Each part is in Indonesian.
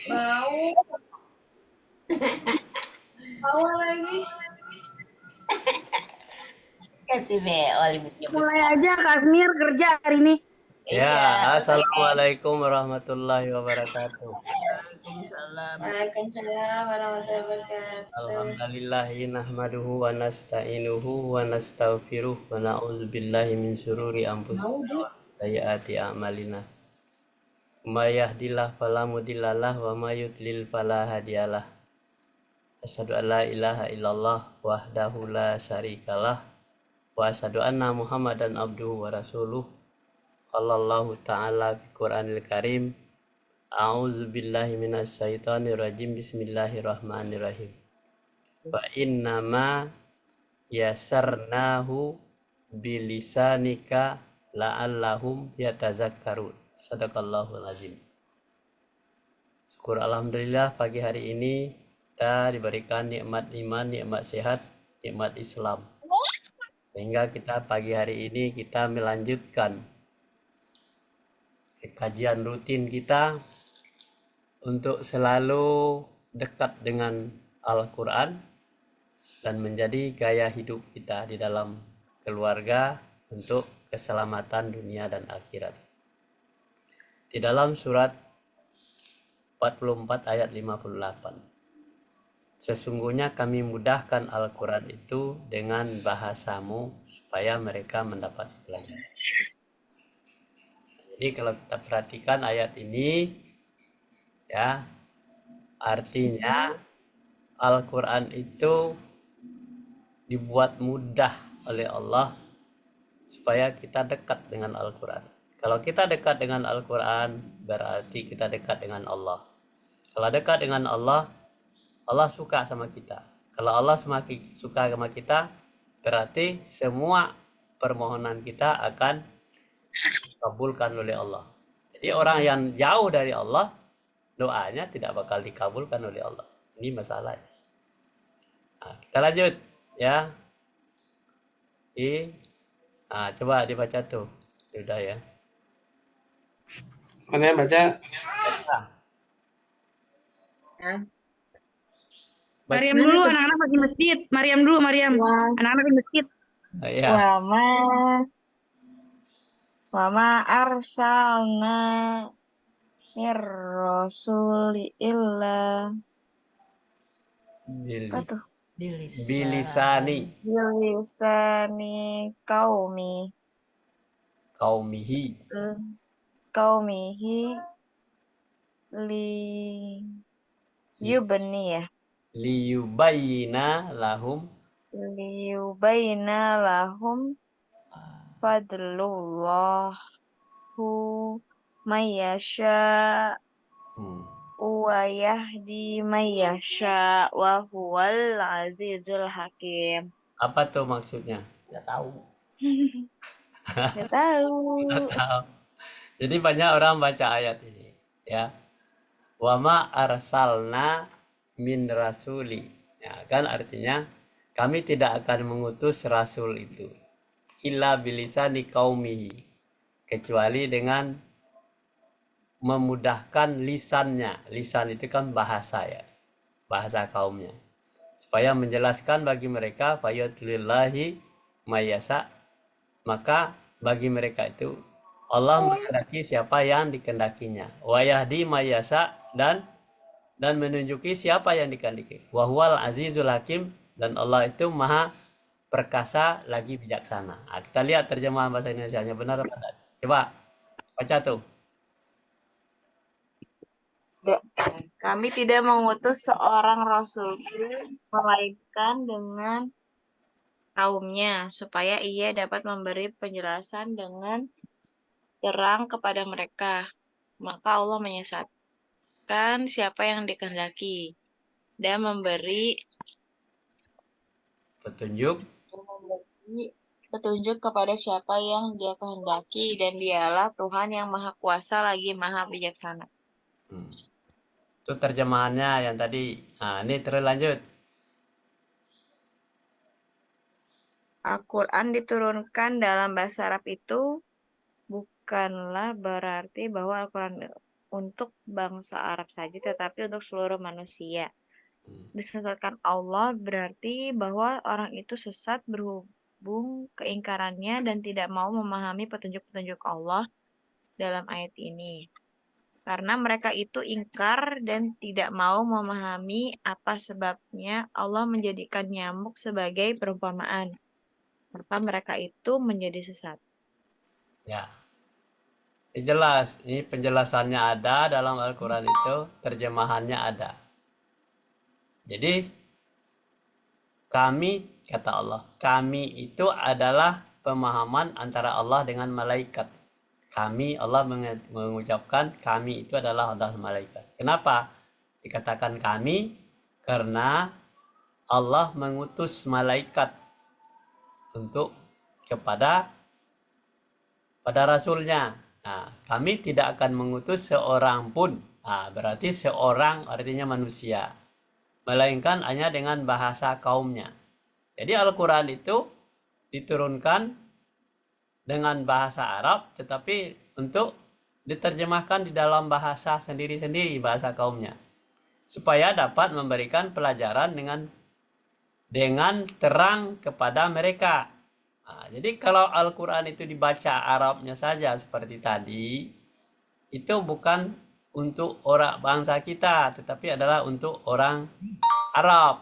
Mau, mau lagi. Kasih BO libutnya Mulai aja Kasmir kerja hari ini. Ya, Iya, assalamualaikum warahmatullahi wabarakatuh. Waalaikumsalam. Waalaikumsalam warahmatullahi wabarakatuh. Alhamdulillahi nahmaduhu wa nasta'inuhu wa nastaghfiruh wa na'udzubillahi min syururi anfusina wa sayyiati a'malina. May yahdihillahu fala mudhillalah wa may yudlil fala hadiyalah. Asyhadu an la ilaha illallah wahdahu la syarikalah wa asyhadu anna Muhammadan abduhu wa rasuluh. Qallallahu ta'ala fi Qur'anil Karim. A'udzu billahi minasyaitonir rajim. Bismillahirrahmanirrahim. Wa innama yasarnahu bilisanika la'allahum yatazakkarun. Sadaqallahul azim. Syukur alhamdulillah pagi hari ini kita diberikan nikmat iman, nikmat sehat, nikmat Islam. Sehingga kita pagi hari ini kita melanjutkan kajian rutin kita untuk selalu dekat dengan Al-Quran dan menjadi gaya hidup kita di dalam keluarga untuk keselamatan dunia dan akhirat. Di dalam surat 44 ayat 58. Sesungguhnya kami mudahkan Al-Quran itu dengan bahasamu supaya mereka mendapat pelajaran. Jadi kalau kita perhatikan ayat ini, ya, artinya Al-Quran itu dibuat mudah oleh Allah supaya kita dekat dengan Al-Quran. Kalau kita dekat dengan Al-Quran, berarti kita dekat dengan Allah. Kalau dekat dengan Allah, Allah suka sama kita. Kalau Allah semakin suka sama kita, berarti semua permohonan kita akan dikabulkan oleh Allah. Jadi orang yang jauh dari Allah, doanya tidak bakal dikabulkan oleh Allah. Ini masalahnya. Nah, kita lanjut ya. Coba dibaca tuh. Udah ya. Mana yang baca? Mariam dulu, anak-anak lagi masjid. Mariam dulu, Mariam. Anak-anak di masjid. Ya. Wama arsalna rasuli illa Bilisani bilisani kaumihi qaumihi li yubni ya liyubayyina lahum liyubayna lahum fadlullahu mayyasha wa yahdi mayyasha wa huwal azizul hakim. Apa tuh maksudnya? Nggak tahu. Nggak tahu. Jadi banyak orang baca ayat ini ya. Wama arsalna min rasuli. Ya, kan artinya kami tidak akan mengutus rasul itu illa bilisani qaumihi, kecuali dengan memudahkan lisannya. Lisan itu kan bahasa ya, bahasa kaumnya, supaya menjelaskan bagi mereka fayadlillahi mayasa, maka bagi mereka itu Allah menghendaki siapa yang dikendakinya, wayahdi mayasa, dan menunjuki siapa yang dikehendaki, wahwal azizul hakim, dan Allah itu maha perkasa lagi bijaksana. Nah, kita lihat terjemahan bahasa Indonesianya benar apa tidak? Coba baca tuh. Kami tidak mengutus seorang rasul melainkan dengan kaumnya supaya ia dapat memberi penjelasan dengan terang kepada mereka. Maka Allah menyesatkan siapa yang dikehendaki dan memberi petunjuk kepada siapa yang Dia kehendaki, dan Dialah Tuhan yang Maha Kuasa lagi Maha Bijaksana. Itu terjemahannya yang tadi. Nah, ini terus lanjut. Al-Quran diturunkan dalam bahasa Arab itu bukanlah berarti bahwa Al-Quran untuk bangsa Arab saja, tetapi untuk seluruh manusia. Disesatkan Allah berarti bahwa orang itu sesat berhubung keingkarannya dan tidak mau memahami petunjuk-petunjuk Allah dalam ayat ini. Karena mereka itu ingkar dan tidak mau memahami apa sebabnya Allah menjadikan nyamuk sebagai perumpamaan. Maka mereka itu menjadi sesat. Ya, jelas. Ini penjelasannya ada dalam Al-Quran itu, terjemahannya ada. Jadi, kami, kata Allah, kami itu adalah pemahaman antara Allah dengan malaikat. Kami, Allah mengucapkan kami itu adalah Allah malaikat. Kenapa dikatakan kami? Karena Allah mengutus malaikat untuk kepada rasulnya. Nah, kami tidak akan mengutus seorang pun. Nah, berarti seorang artinya manusia. Melainkan hanya dengan bahasa kaumnya. Jadi Al-Quran itu diturunkan dengan bahasa Arab, tetapi untuk diterjemahkan di dalam bahasa sendiri-sendiri, bahasa kaumnya, supaya dapat memberikan pelajaran dengan terang kepada mereka. Nah, jadi kalau Al-Quran itu dibaca Arabnya saja seperti tadi, itu bukan untuk orang bangsa kita, tetapi adalah untuk orang Arab.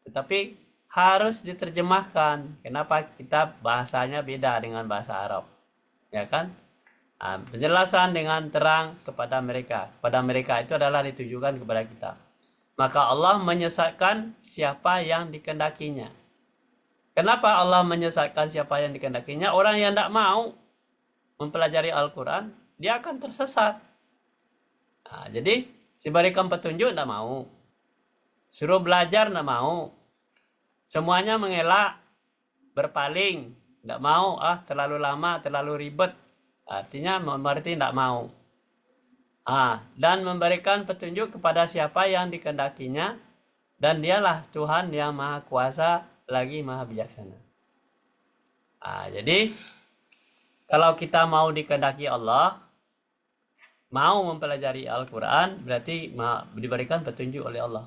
Tetapi harus diterjemahkan. Kenapa kita bahasanya beda dengan bahasa Arab? Ya kan? Nah, penjelasan dengan terang kepada mereka. Kepada mereka itu adalah ditujukan kepada kita. Maka Allah menyesatkan siapa yang dikehendakinya. Kenapa Allah menyesatkan siapa yang dikehendakinya? Orang yang tidak mau mempelajari Al-Quran, dia akan tersesat. Nah, jadi diberikan petunjuk tidak mau. Suruh belajar tidak mau. Semuanya mengelak, berpaling, tidak mau, terlalu lama, terlalu ribet. Artinya berarti tidak mau. Dan memberikan petunjuk kepada siapa yang dikehendakinya, dan dialah Tuhan yang Maha Kuasa lagi Maha Bijaksana. Jadi kalau kita mau dikehendaki Allah, mau mempelajari Al-Quran, berarti diberikan petunjuk oleh Allah.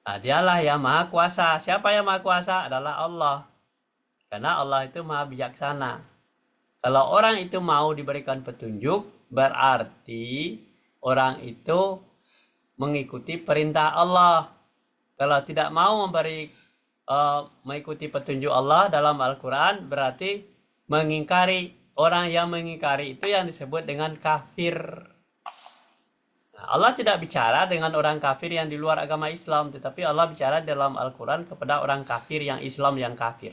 Dialah yang Maha Kuasa. Siapa yang Maha Kuasa? Adalah Allah. Karena Allah itu Maha Bijaksana. Kalau orang itu mau diberikan petunjuk, berarti orang itu mengikuti perintah Allah. Kalau tidak mau mengikuti petunjuk Allah dalam Al-Quran, berarti mengingkari. Orang yang mengingkari itu yang disebut dengan kafir. Allah tidak bicara dengan orang kafir yang di luar agama Islam, tetapi Allah bicara dalam Al-Quran kepada orang kafir yang Islam yang kafir.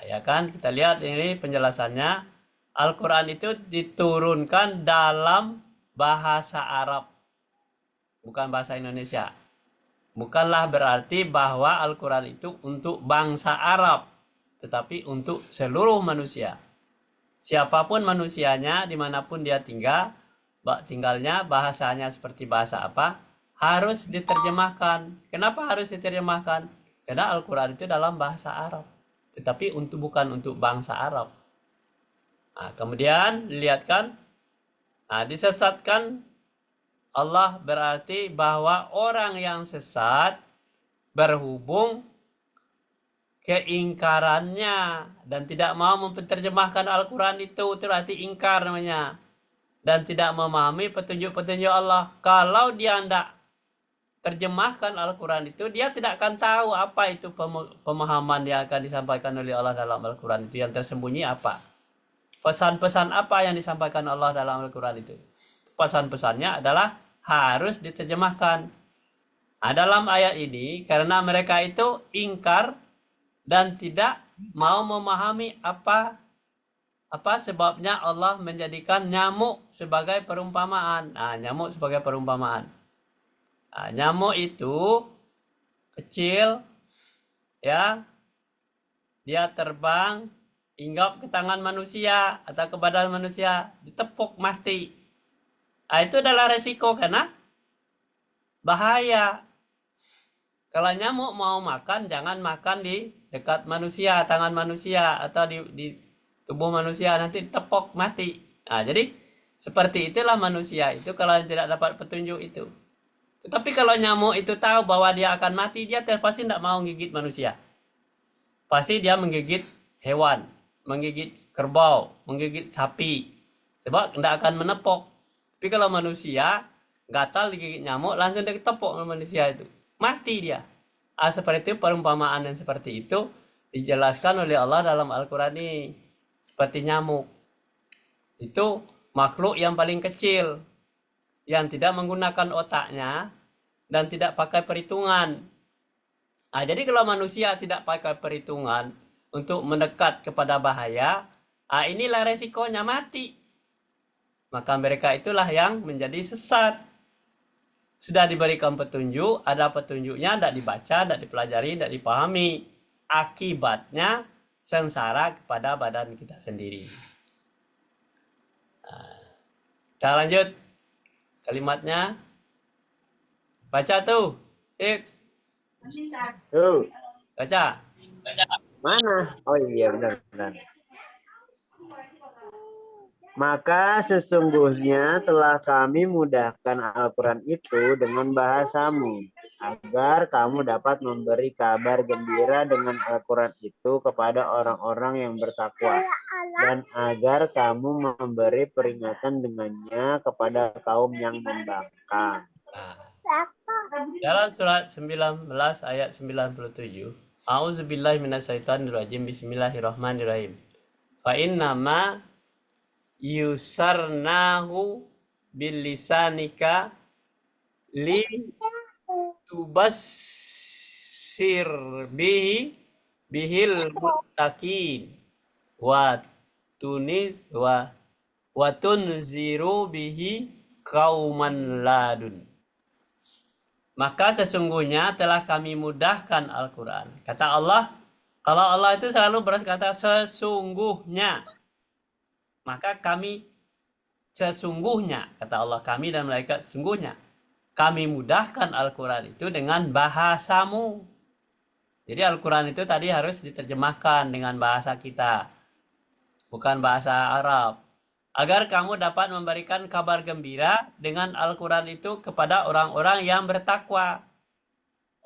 Ya kan, kita lihat ini penjelasannya. Al-Quran itu diturunkan dalam bahasa Arab, bukan bahasa Indonesia. Bukanlah berarti bahwa Al-Quran itu untuk bangsa Arab, tetapi untuk seluruh manusia. Siapapun manusianya, dimanapun dia tinggalnya, bahasanya seperti bahasa apa, harus diterjemahkan. Kenapa harus diterjemahkan? Karena Al-Quran itu dalam bahasa Arab, tetapi bukan untuk bangsa Arab. Kemudian dilihatkan, disesatkan Allah berarti bahwa orang yang sesat berhubung keingkarannya dan tidak mau menerjemahkan Al-Quran itu berarti ingkar namanya. Dan tidak memahami petunjuk-petunjuk Allah. Kalau dia tidak terjemahkan Al-Quran itu, dia tidak akan tahu apa itu pemahaman yang akan disampaikan oleh Allah dalam Al-Quran itu, yang tersembunyi apa. Pesan-pesan apa yang disampaikan Allah dalam Al-Quran itu. Pesan-pesannya adalah harus diterjemahkan. Dalam ayat ini, karena mereka itu ingkar dan tidak mau memahami apa sebabnya Allah menjadikan nyamuk sebagai perumpamaan. Nyamuk sebagai perumpamaan. Nyamuk itu kecil, ya, dia terbang, hinggap ke tangan manusia atau ke badan manusia, ditepuk mati. Itu adalah resiko karena bahaya. Kalau nyamuk mau makan, jangan makan di dekat manusia, tangan manusia, atau di tubuh manusia, nanti ditepok mati. Jadi Seperti itulah manusia itu kalau tidak dapat petunjuk itu. Tetapi kalau nyamuk itu tahu bahwa dia akan mati, dia pasti tidak mau gigit manusia. Pasti dia menggigit hewan, menggigit kerbau, menggigit sapi. Sebab tidak akan menepok. Tapi kalau manusia, gatal digigit nyamuk, langsung dia ketepok sama manusia itu. Mati dia. Seperti itu perumpamaan yang seperti itu dijelaskan oleh Allah dalam Al-Quran ini. Seperti nyamuk. Itu makhluk yang paling kecil. Yang tidak menggunakan otaknya dan tidak pakai perhitungan. Jadi kalau manusia tidak pakai perhitungan untuk mendekat kepada bahaya, inilah resikonya mati. Maka mereka itulah yang menjadi sesat. Sudah diberikan petunjuk, ada petunjuknya, tidak dibaca, tidak dipelajari, tidak dipahami. Akibatnya sengsara kepada badan kita sendiri. Kita lanjut kalimatnya. Baca tuh. Tuh, Baca. mana? Oh iya, benar. Maka sesungguhnya telah kami mudahkan Al-Quran itu dengan bahasamu, agar kamu dapat memberi kabar gembira dengan Al-Quran itu kepada orang-orang yang bertakwa, dan agar kamu memberi peringatan dengannya kepada kaum yang membangkang. Dalam surat 19 ayat 97. A'udzubillahi minasyaitonirrajim. Bismillahirrahmanirrahim. Fa innama yusarnahu bilisanika li tubassir bihil muttaqin wa tunziru bihi qauman ladun. Maka sesungguhnya telah kami mudahkan Al-Quran. Kata Allah, kalau Allah itu selalu berkata sesungguhnya. Maka kami sesungguhnya, kata Allah, kami dan malaikat sesungguhnya. Kami mudahkan Al-Quran itu dengan bahasamu. Jadi Al-Quran itu tadi harus diterjemahkan dengan bahasa kita. Bukan bahasa Arab. Agar kamu dapat memberikan kabar gembira dengan Al-Quran itu kepada orang-orang yang bertakwa.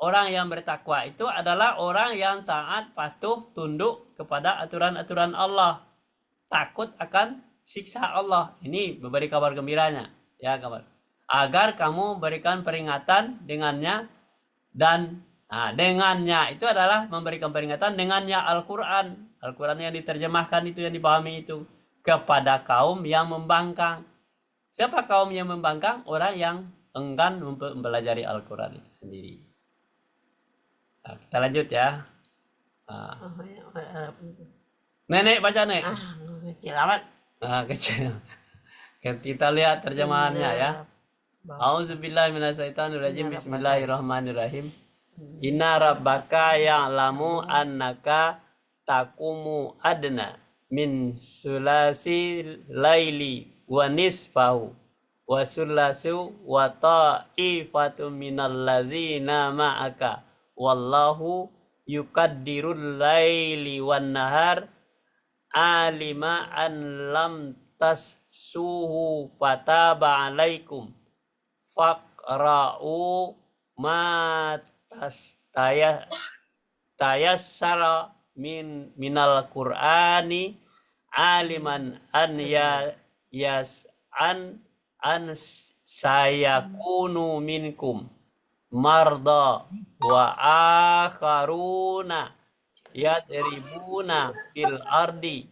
Orang yang bertakwa itu adalah orang yang taat, patuh, tunduk kepada aturan-aturan Allah. Takut akan siksa Allah. Ini memberi kabar gembiranya. Ya, kabar. Agar kamu berikan peringatan dengannya. Dan dengannya itu adalah memberikan peringatan dengannya Al-Quran. Al-Quran yang diterjemahkan itu, yang dipahami itu. Kepada kaum yang membangkang. Siapa kaum yang membangkang? Orang yang enggan mempelajari Al-Quran itu sendiri. Kita lanjut ya. Nenek baca, Nek. Kecil amat. Kecil. Kita lihat terjemahannya ya. A'udzubillahi minasyaitonirrajim. Bismillahirrahmanirrahim. Inna rabbaka ya'lamu annaka taqumu adna min sulasi laili wa nisfahu wa sulasu wa ta'ifatu minal ladzina ma'aka wallahu yukaddirul laili wan nahar alima an lam tassuhu fataba alaikum faqra'u ma tayassara minal qur'ani aliman an sayakunu minkum marda wa akharuna yadribuna fil ardi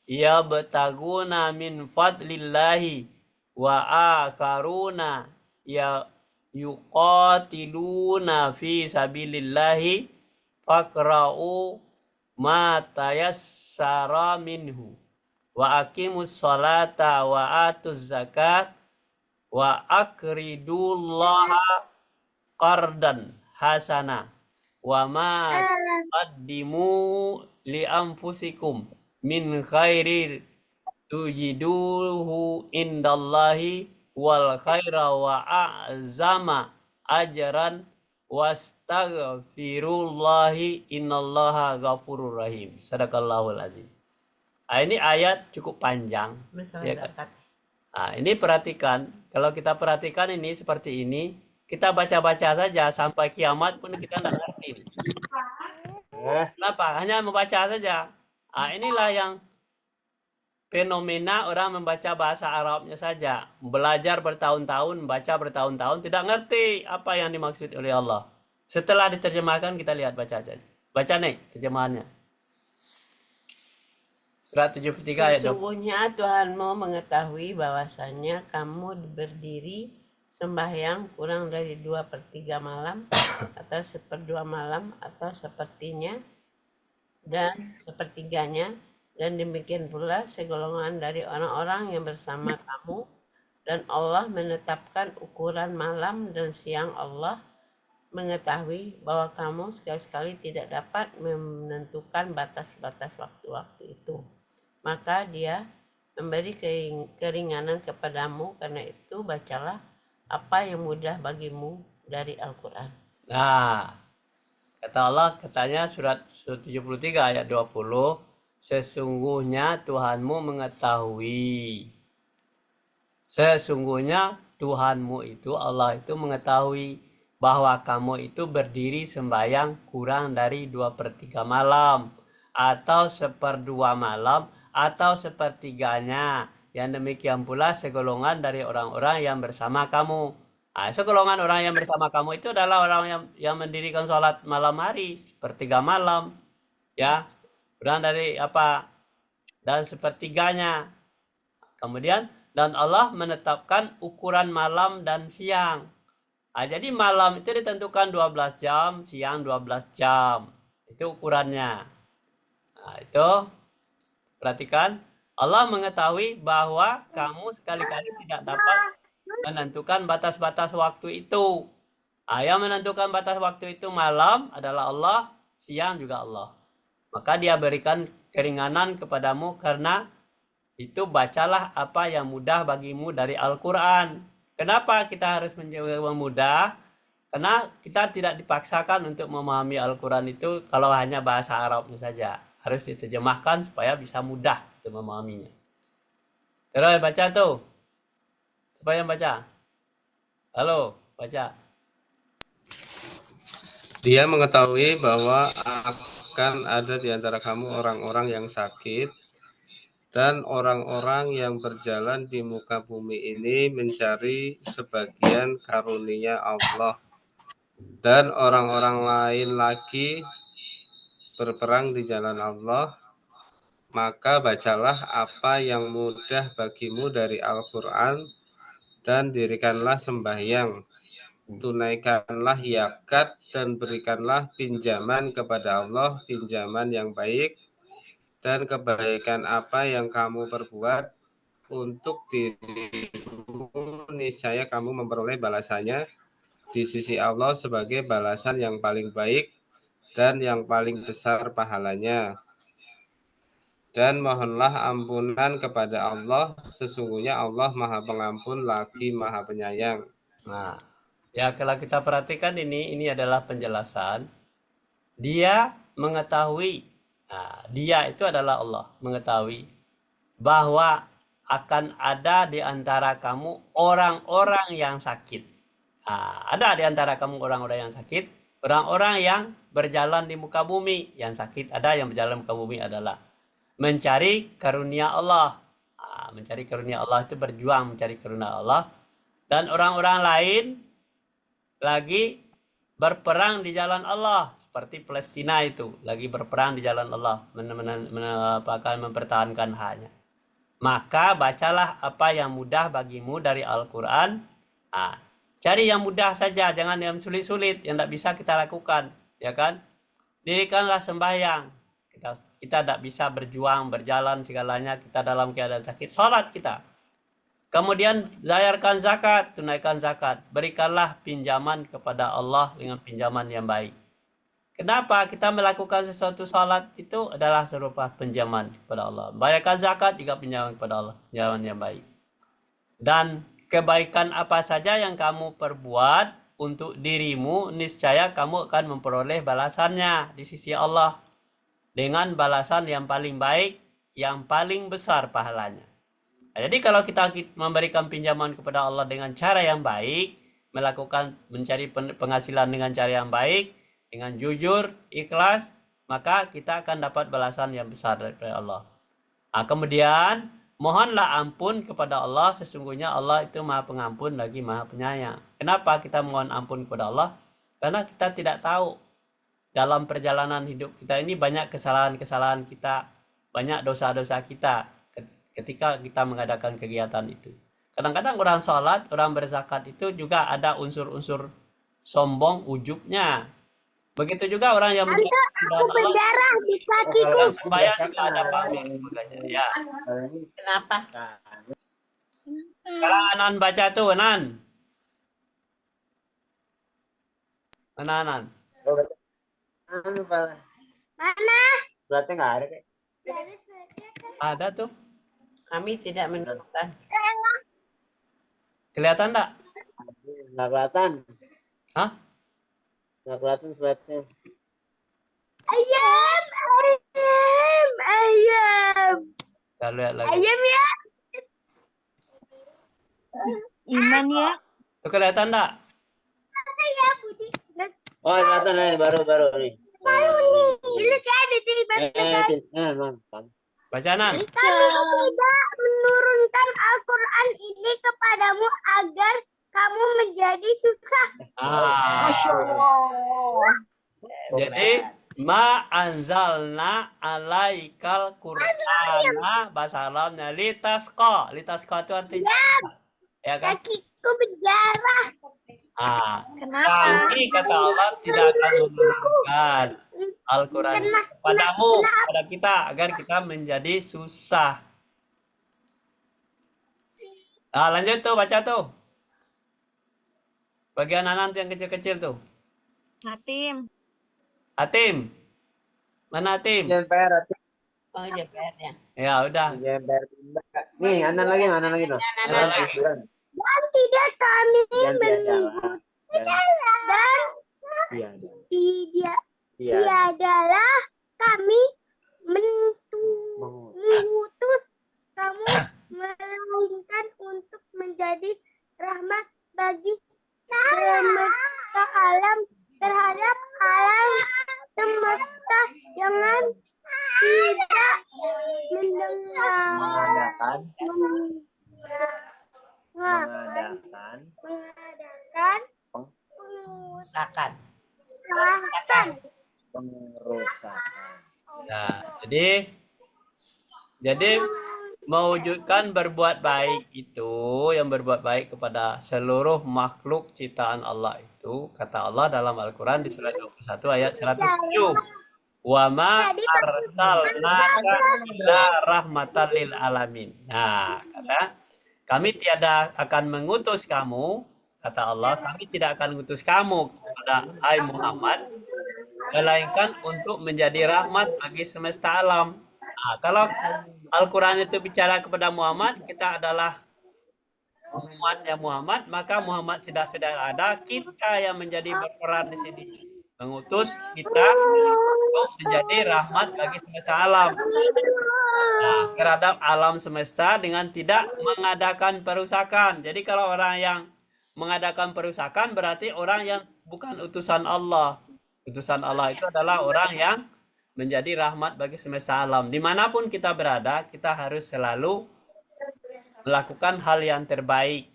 yabtaguna min fadlillahi wa akharuna yuqatiluna fi sabilillahi faqra'u ma tayassara minhu wa aqimus sholata wa atuz zakat wa akridullaha qardan hasana wa ma qaddimu li anfusikum min khairin tujiduhu indallahi wal khaira wa a'zama ajran wastaghfirullahi innallaha ghafurur rahim. Sadaqallahul azim. Ini ayat cukup panjang. Ya kan? Nah, ini perhatikan. Kalau kita perhatikan ini seperti ini, kita baca-baca saja sampai kiamat pun kita tidak ngerti. Kenapa? Hanya membaca saja. Nah, inilah yang fenomena orang membaca bahasa Arabnya saja. Belajar bertahun-tahun, baca bertahun-tahun, tidak ngerti apa yang dimaksud oleh Allah. Setelah diterjemahkan, kita lihat baca aja. Baca nih terjemahannya. Surat 73 ayat 20. Sesungguhnya Tuhanmu mengetahui bahwasannya kamu berdiri sembahyang kurang dari 2/3 malam atau 1/2 malam atau sepertinya dan sepertiganya, dan demikian pula segolongan dari orang-orang yang bersama kamu, dan Allah menetapkan ukuran malam dan siang. Allah mengetahui bahwa kamu sekali-sekali tidak dapat menentukan batas-batas waktu-waktu itu. Maka dia memberi keringanan kepadamu, karena itu bacalah apa yang mudah bagimu dari Al-Quran. Nah, kata Allah, katanya surat 73 ayat 20, sesungguhnya Tuhanmu mengetahui. Sesungguhnya Tuhanmu itu, Allah itu mengetahui bahwa kamu itu berdiri sembahyang kurang dari 2/3 malam atau 1/2 malam atau sepertiganya. Yang demikian pula segolongan dari orang-orang yang bersama kamu. Nah, segolongan orang yang bersama kamu itu adalah orang yang mendirikan sholat malam hari, 1/3 malam, ya, kurang dari apa, dan sepertiganya. Kemudian, dan Allah menetapkan ukuran malam dan siang. Nah, jadi malam itu ditentukan 12 jam, siang 12 jam. Itu ukurannya. Nah, itu perhatikan, Allah mengetahui bahwa kamu sekali-kali tidak dapat menentukan batas-batas waktu itu. Yang menentukan batas waktu itu malam adalah Allah, siang juga Allah. Maka dia berikan keringanan kepadamu karena itu bacalah apa yang mudah bagimu dari Al-Quran. Kenapa kita harus menjadi mudah? Karena kita tidak dipaksakan untuk memahami Al-Quran itu kalau hanya bahasa Arabnya saja. Harus diterjemahkan supaya bisa mudah untuk memahaminya. Terus baca tuh. Supaya baca. Halo, baca. Dia mengetahui bahwa akan ada di antara kamu orang-orang yang sakit dan orang-orang yang berjalan di muka bumi ini mencari sebagian karunia Allah, dan orang-orang lain lagi berperang di jalan Allah. Maka bacalah apa yang mudah bagimu dari Al-Quran dan dirikanlah sembahyang. Tunaikanlah zakat dan berikanlah pinjaman kepada Allah, pinjaman yang baik, dan kebaikan apa yang kamu perbuat untuk dirimu, niscaya kamu memperoleh balasannya di sisi Allah sebagai balasan yang paling baik dan yang paling besar pahalanya. Dan mohonlah ampunan kepada Allah, sesungguhnya Allah Maha Pengampun lagi Maha Penyayang. Nah, ya kalau kita perhatikan ini adalah penjelasan. Dia mengetahui, dia itu adalah Allah, mengetahui bahwa akan ada di antara kamu orang-orang yang sakit. Ada di antara kamu orang-orang yang sakit, orang-orang yang berjalan di muka bumi. Yang sakit ada, yang berjalan di muka bumi adalah mencari karunia Allah. Mencari karunia Allah itu berjuang mencari karunia Allah. Dan orang-orang lain lagi berperang di jalan Allah. Seperti Palestina itu, lagi berperang di jalan Allah. Mempertahankan haknya. Maka bacalah apa yang mudah bagimu dari Al-Quran. Cari yang mudah saja, jangan yang sulit-sulit, yang tidak bisa kita lakukan. Ya kan? Dirikanlah sembahyang. Kita tidak bisa berjuang, berjalan segalanya, kita dalam keadaan sakit. Salat kita. Kemudian bayarkan zakat, tunaikan zakat. Berikanlah pinjaman kepada Allah dengan pinjaman yang baik. Kenapa kita melakukan sesuatu salat itu adalah serupa pinjaman kepada Allah. Bayarkan zakat juga pinjaman kepada Allah, pinjaman yang baik. Dan kebaikan apa saja yang kamu perbuat untuk dirimu, niscaya kamu akan memperoleh balasannya di sisi Allah. Dengan balasan yang paling baik, yang paling besar pahalanya. Nah, jadi kalau kita memberikan pinjaman kepada Allah dengan cara yang baik, mencari penghasilan dengan cara yang baik, dengan jujur, ikhlas, maka kita akan dapat balasan yang besar dari Allah. Nah, kemudian mohonlah ampun kepada Allah, sesungguhnya Allah itu Maha Pengampun lagi Maha Penyayang. Kenapa kita mohon ampun kepada Allah? Karena kita tidak tahu dalam perjalanan hidup kita ini banyak kesalahan-kesalahan kita, banyak dosa-dosa kita ketika kita mengadakan kegiatan itu. Kadang-kadang orang sholat, orang berzakat itu juga ada unsur-unsur sombong, ujubnya. Begitu juga orang yang Tante, aku berdarah di kakiku. sembahyang juga ada pamer. Ya. Kenapa? Sekarang Anan baca tuh, Anan. Mana Anan? Mana? Suratnya nggak ada kayak. Ada tuh. Kami tidak menemukan. Kelihatan enggak? Nggak kelihatan. Hah? Nggak kelihatan suratnya. Ayam, ayam, ayam. Kita lihat lagi. Ayam ya. Iman ya. Tuh kelihatan enggak? Saya Budi. Oh, kelihatan nih, baru nih. Baru nih. Ini ada di Mantap. Baca Anan. Kami tidak menurunkan Al-Quran ini kepadamu agar kamu menjadi susah. Jadi ma anzalna alaikal qur'ana bahasa Arabnya litasqa. Litasqa itu artinya ya kan? Kakiku berdarah. Kenapa? Kami kata Allah tidak akan menurunkan Al-Quran kepadamu, kepada kita agar kita menjadi susah. Lanjut tuh baca tuh. Bagian Anan yang kecil-kecil tuh. Hatim. Atim. Mana Atim? Jangan PR. Oh, JPR-nya. Ya udah. Jangan PR. Nih, Anan lagi loh. Anan lagi. Dan tidak kami Ganti aja lah. dan Iya. tiadalah kami mengutus kamu melainkan untuk menjadi rahmat bagi semesta alam terhadap alam semesta. Jangan tidak mendengar Mengadakan Sakan. pengerusakan. Nah, jadi mewujudkan berbuat baik itu, yang berbuat baik kepada seluruh makhluk ciptaan Allah itu, kata Allah dalam Al-Quran di surat 21 ayat 107. Wa ma arsalnaka illa rahmatan lil alamin. Nah, kata kami tiada akan mengutus kamu, kata Allah, kami tidak akan mengutus kamu kepada hai Muhammad, melainkan untuk menjadi rahmat bagi semesta alam. Nah, kalau Al-Quran itu bicara kepada Muhammad, kita adalah umatnya Muhammad, maka Muhammad sudah ada, kita yang menjadi berperan di sini. Mengutus kita untuk menjadi rahmat bagi semesta alam. Nah, terhadap alam semesta dengan tidak mengadakan perusakan. Jadi kalau orang yang mengadakan perusakan berarti orang yang bukan utusan Allah. Utusan Allah itu adalah orang yang menjadi rahmat bagi semesta alam. Dimanapun kita berada, kita harus selalu melakukan hal yang terbaik.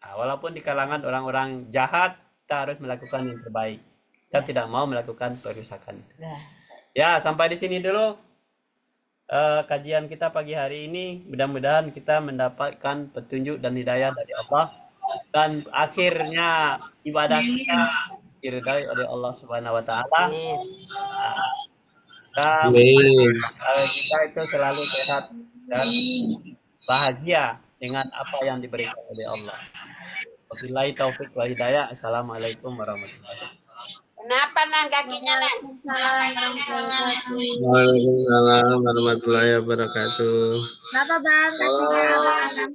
Nah, walaupun di kalangan orang-orang jahat, kita harus melakukan yang terbaik. Kita tidak mau melakukan perusakan. Ya, sampai di sini dulu kajian kita pagi hari ini. Mudah-mudahan kita mendapatkan petunjuk dan hidayah dari Allah. Dan akhirnya ibadah kita diridai oleh Allah Subhanahu wa Ta'ala. Kita itu selalu sehat dan bahagia dengan apa yang diberikan oleh Allah. Wabillahi taufik wal hidayah. Assalamualaikum warahmatullahi wabarakatuh. Kenapa Nan kakinya Nan? Waalaikumsalam warahmatullahi wabarakatuh. Kenapa Bang? Kakinya Abang?